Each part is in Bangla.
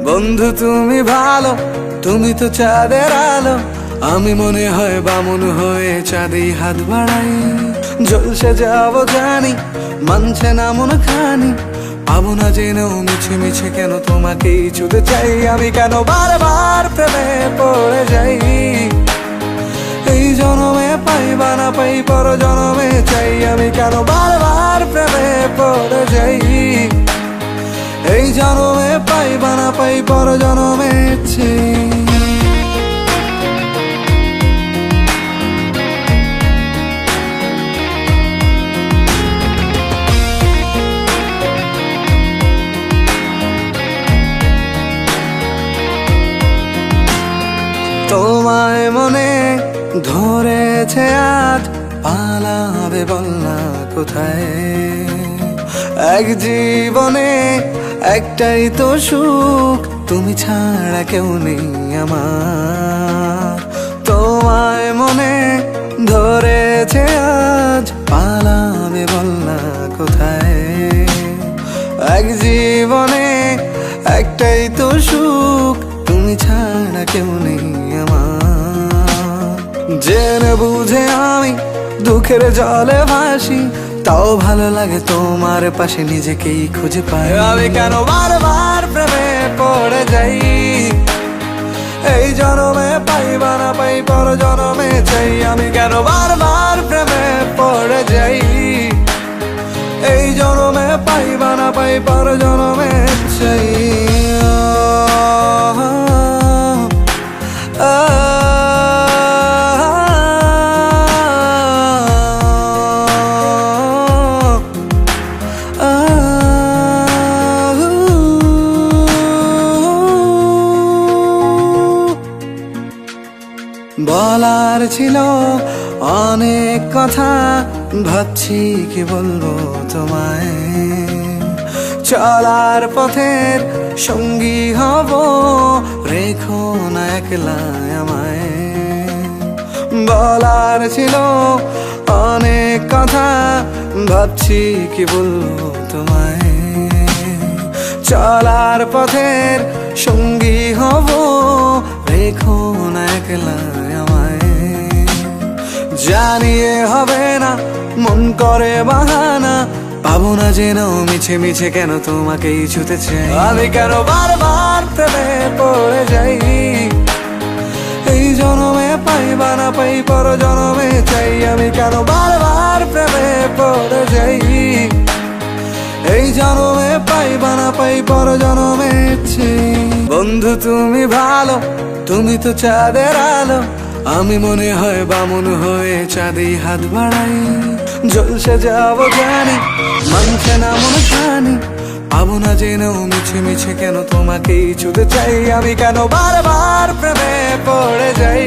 বন্ধু তুমি ভালো, তুমি তো চাঁদের আলো। আমি মনে হয় বামুন হয়ে চাঁদেই হাত বাড়াই। জলসে যাবো জানি, মানছে না মন খানি। পাবো না জেনেও মিছে মিছে কেন তোমাকেই ছুতে চাই। আমি কেন বারবার প্রেমে পড়ে যাই। এই জনমে পাই বা না পাই, পর জনমে চাই। আমি কেন বারবার প্রেমে পড়ে যাই। এই জনমে পাই বা না পাই, পর জনমে চাই। তোমায় মনে ধরেছে আজ, পালাবে বল না কোথায়। এক জীবনে একটাই তো সুখ, তুমি ছাড়া কেউ নেই আমার। তোমায় মনে ধরেছে আজ, পালাবে বল না কোথায়। এক জীবনে একটাই তো সুখ, তুমি ছাড়া কেউ নেই আমার। জেনে বুঝে আমি দুঃখের জলে ভাসি, তাও ভালো লাগে তোমার পাশে নিজেকেই খুঁজে পাই। আমি কেন বারবার প্রেমে পড়ে যাই। এই জনমে পাই বা না পাই, পর জনমে চাই। আমি কেন বারবার প্রেমে পড়ে যাই। এই জনমে পাই বা না পাই, পর জনমে চাই। বলার ছিল অনেক কথা, ভাবছি কি বলবো তোমায়। চলার পথের সঙ্গী হব, রেখো না একলা আমায়। বলার ছিল অনেক কথা, ভাবছি কি বলবো তোমায়। চলার পথের সঙ্গী হব, রেখো না একলা আমায়। জানিয়ে হবে না, মন করে বাহানা। পাবো না জেনেও মিছে মিছে কেন তোমাকেই ছুতে চাই। আমি কেন বারবার প্রেমে পড়ে যাই। এই জনমে পাই বা না পাই, পর জনমে চাই। আমি কেন বারবার প্রেমে পড়ে যাই। এই জনমে পাই বা না পাই, পর জনমে চাই। বন্ধু তুমি ভালো, তুমি তো চাঁদের আলো। আমি মনে হয় বামুন হয়ে চাঁদেই হাত বাড়াই। জলসে যাবো জানি, মানছে না মন খানি। পাবো না জেনেও মিছে মিছে কেন তোমাকেই ছুতে চাই। আমি কেন বারবার প্রেমে পড়ে যাই।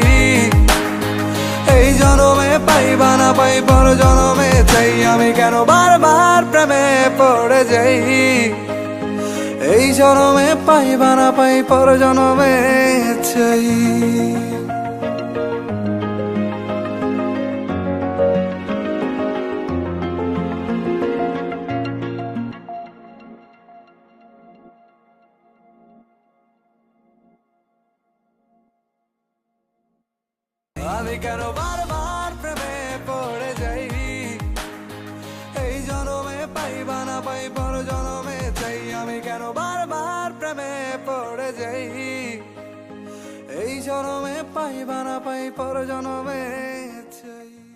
এই জনমে পাই বা না পাই, পর জনমে চাই। আমি কেন বারবার প্রেমে পড়ে যাই। এই জনমে পাই বা না পাই, পর জনমে চাই। আমি কেন বারবার প্রেমে পড়ে যাই। এই জনমে পাই বা না পাই, পর জনমে চাই। আমি কেন বারবার প্রেমে পড়ে যাই। এই জনমে পাই বা না পাই, পর জনমে চাই।